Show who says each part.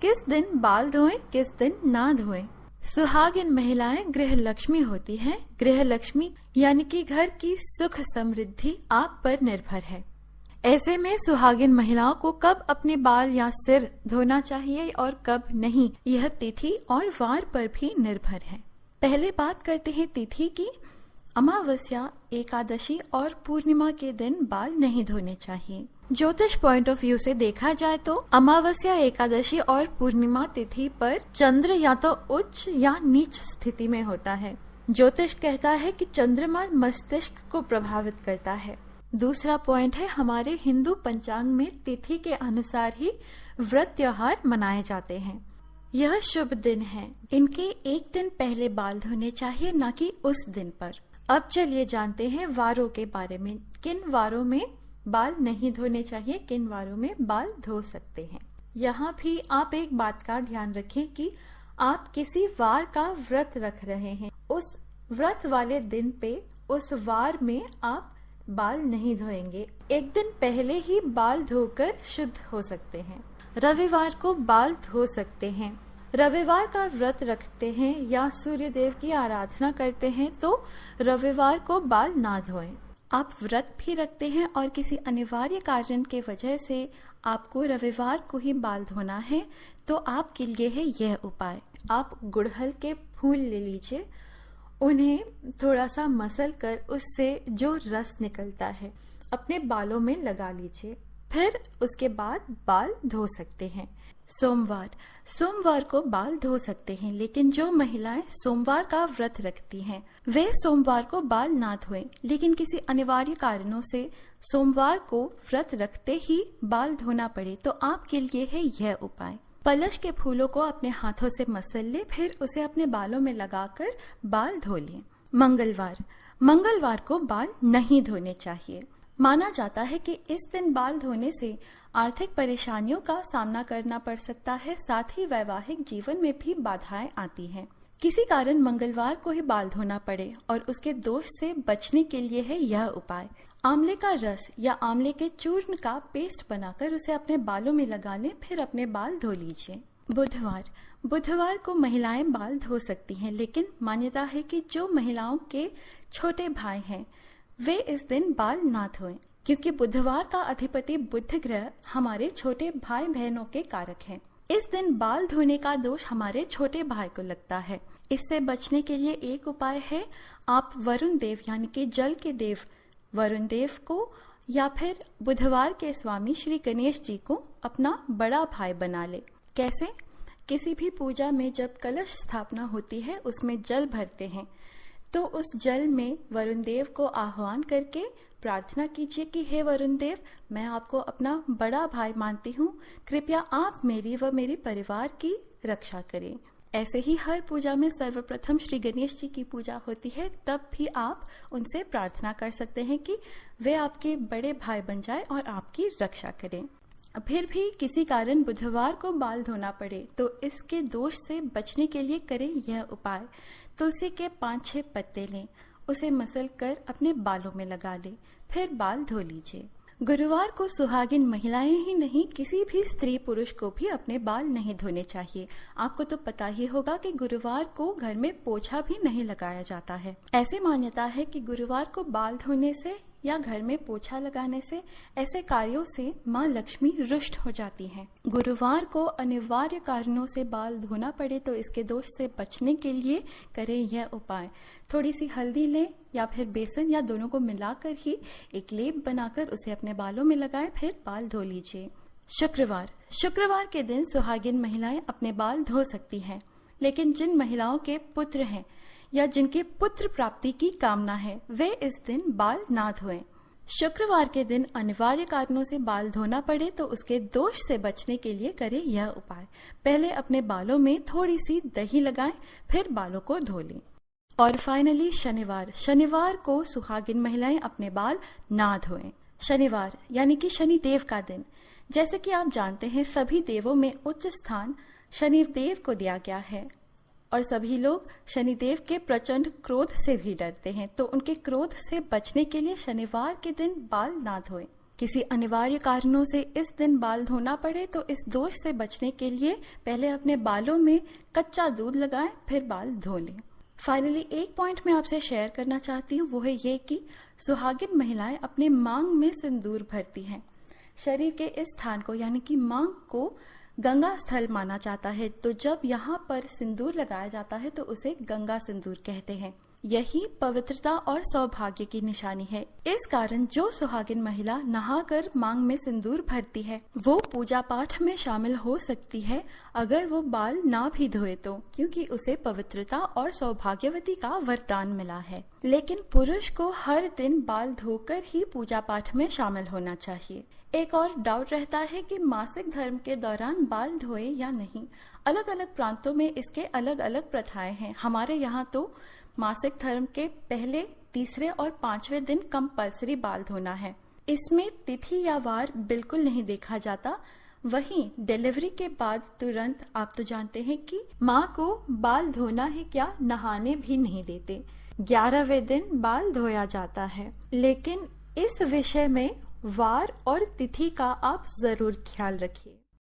Speaker 1: किस दिन बाल धोएं, किस दिन ना धोएं। सुहागिन महिलाएं गृह लक्ष्मी होती हैं। गृह लक्ष्मी यानी कि घर की सुख समृद्धि आप पर निर्भर है। ऐसे में सुहागिन महिलाओं को कब अपने बाल या सिर धोना चाहिए और कब नहीं, यह तिथि और वार पर भी निर्भर है। पहले बात करते हैं तिथि की। अमावस्या, एकादशी और पूर्णिमा के दिन बाल नहीं धोने चाहिए। ज्योतिष पॉइंट ऑफ व्यू से देखा जाए तो अमावस्या, एकादशी और पूर्णिमा तिथि पर चंद्र या तो उच्च या नीच स्थिति में होता है। ज्योतिष कहता है कि चंद्रमा मस्तिष्क को प्रभावित करता है। दूसरा पॉइंट है, हमारे हिंदू पंचांग में तिथि के अनुसार ही व्रत त्योहार मनाए जाते हैं। यह शुभ दिन है, इनके एक दिन पहले बाल धोने चाहिए, न कि उस दिन पर। अब चलिए जानते हैं वारों के बारे में। किन वारों में बाल नहीं धोने चाहिए, किन वारों में बाल धो सकते हैं। यहाँ भी आप एक बात का ध्यान रखें कि आप किसी वार का व्रत रख रहे हैं, उस व्रत वाले दिन पे, उस वार में आप बाल नहीं धोएंगे। एक दिन पहले ही बाल धोकर शुद्ध हो सकते हैं। रविवार को बाल धो सकते हैं। रविवार का व्रत रखते हैं या सूर्य देव की आराधना करते हैं तो रविवार को बाल ना धोएं। आप व्रत भी रखते हैं और किसी अनिवार्य कारण के वजह से आपको रविवार को ही बाल धोना है तो आपके लिए है यह उपाय। आप गुड़हल के फूल ले लीजिए, उन्हें थोड़ा सा मसल कर उससे जो रस निकलता है अपने बालों में लगा लीजिए, फिर उसके बाद बाल धो सकते हैं। सोमवार को बाल धो सकते हैं, लेकिन जो महिलाएं सोमवार का व्रत रखती हैं वे सोमवार को बाल ना धोएं। लेकिन किसी अनिवार्य कारणों से सोमवार को व्रत रखते ही बाल धोना पड़े तो आपके लिए है यह उपाय। पलश के फूलों को अपने हाथों से मसल ले, फिर उसे अपने बालों में लगाकर बाल धो लें। मंगलवार को बाल नहीं धोने चाहिए। माना जाता है कि इस दिन बाल धोने से आर्थिक परेशानियों का सामना करना पड़ सकता है, साथ ही वैवाहिक जीवन में भी बाधाएं आती हैं। किसी कारण मंगलवार को ही बाल धोना पड़े और उसके दोष से बचने के लिए है यह उपाय। आंवले का रस या आंवले के चूर्ण का पेस्ट बनाकर उसे अपने बालों में लगा लें, फिर अपने बाल धो लीजिए। बुधवार को महिलाएं बाल धो सकती हैं, लेकिन मान्यता है कि जो महिलाओं के छोटे भाई हैं वे इस दिन बाल ना धोएं, क्योंकि बुधवार का अधिपति बुध ग्रह हमारे छोटे भाई बहनों के कारक हैं। इस दिन बाल धोने का दोष हमारे छोटे भाई को लगता है। इससे बचने के लिए एक उपाय है, आप वरुण देव यानी कि जल के देव वरुण देव को या फिर बुधवार के स्वामी श्री गणेश जी को अपना बड़ा भाई बना ले। कैसे? किसी भी पूजा में जब कलश स्थापना होती है उसमें जल भरते हैं, तो उस जल में वरुण देव को आह्वान करके प्रार्थना कीजिए कि हे वरुण देव, मैं आपको अपना बड़ा भाई मानती हूँ, कृपया आप मेरी व मेरे परिवार की रक्षा करें। ऐसे ही हर पूजा में सर्वप्रथम श्री गणेश जी की पूजा होती है, तब भी आप उनसे प्रार्थना कर सकते हैं कि वे आपके बड़े भाई बन जाए और आपकी रक्षा करें। फिर भी किसी कारण बुधवार को बाल धोना पड़े तो इसके दोष से बचने के लिए करें यह उपाय। तुलसी के 5-6 पत्ते लें, उसे मसल कर अपने बालों में लगा लें, फिर बाल धो लीजिए। गुरुवार को सुहागिन महिलाएं ही नहीं, किसी भी स्त्री पुरुष को भी अपने बाल नहीं धोने चाहिए। आपको तो पता ही होगा कि गुरुवार को घर में पोछा भी नहीं लगाया जाता है। ऐसी मान्यता है कि गुरुवार को बाल धोने से या घर में पोछा लगाने से, ऐसे कार्यों से माँ लक्ष्मी रुष्ट हो जाती हैं। गुरुवार को अनिवार्य कारणों से बाल धोना पड़े तो इसके दोष से बचने के लिए करें यह उपाय। थोड़ी सी हल्दी लें या फिर बेसन या दोनों को मिलाकर ही एक लेप बनाकर उसे अपने बालों में लगाएं, फिर बाल धो लीजिए। शुक्रवार के दिन सुहागिन महिलाएं अपने बाल धो सकती हैं, लेकिन जिन महिलाओं के पुत्र हैं या जिनके पुत्र प्राप्ति की कामना है वे इस दिन बाल ना धोएं। शुक्रवार के दिन अनिवार्य कारणों से बाल धोना पड़े तो उसके दोष से बचने के लिए करें यह उपाय। पहले अपने बालों में थोड़ी सी दही लगाएं, फिर बालों को धो लें। और फाइनली शनिवार को सुहागिन महिलाएं अपने बाल ना धोएं। शनिवार यानी कि शनि देव का दिन। जैसे कि आप जानते हैं सभी देवों में उच्च स्थान शनिदेव को दिया गया है और सभी लोग शनिदेव के प्रचंड क्रोध से भी डरते हैं, तो उनके क्रोध से बचने के लिए शनिवार के दिन बाल ना धोएं। किसी अनिवार्य कारणों से इस दिन बाल धोना पड़े तो इस दोष से बचने के लिए पहले अपने बालों में कच्चा दूध लगाएं, फिर बाल धो लें। फाइनली एक पॉइंट मैं आपसे शेयर करना चाहती हूँ, वो है ये कि सुहागिन महिलाएं अपने मांग में सिंदूर भरती हैं। शरीर के इस स्थान को यानी कि मांग को गंगा स्थल माना जाता है, तो जब यहाँ पर सिंदूर लगाया जाता है तो उसे गंगा सिंदूर कहते हैं। यही पवित्रता और सौभाग्य की निशानी है। इस कारण जो सुहागिन महिला नहाकर मांग में सिंदूर भरती है वो पूजा पाठ में शामिल हो सकती है अगर वो बाल ना भी धोए तो, क्योंकि उसे पवित्रता और सौभाग्यवती का वरदान मिला है। लेकिन पुरुष को हर दिन बाल धोकर ही पूजा पाठ में शामिल होना चाहिए। एक और डाउट रहता है कि मासिक धर्म के दौरान बाल धोए या नहीं। अलग अलग प्रांतों में इसके अलग अलग प्रथाएं हैं। हमारे यहाँ तो मासिक धर्म के पहले, तीसरे और 5वें दिन कंपल्सरी बाल धोना है। इसमें तिथि या वार बिल्कुल नहीं देखा जाता। वहीं डिलीवरी के बाद तुरंत आप तो जानते हैं कि माँ को बाल धोना ही क्या, नहाने भी नहीं देते। 11वें दिन बाल धोया जाता है। लेकिन इस विषय में वार और तिथि का आप जरूर ख्याल रखिए।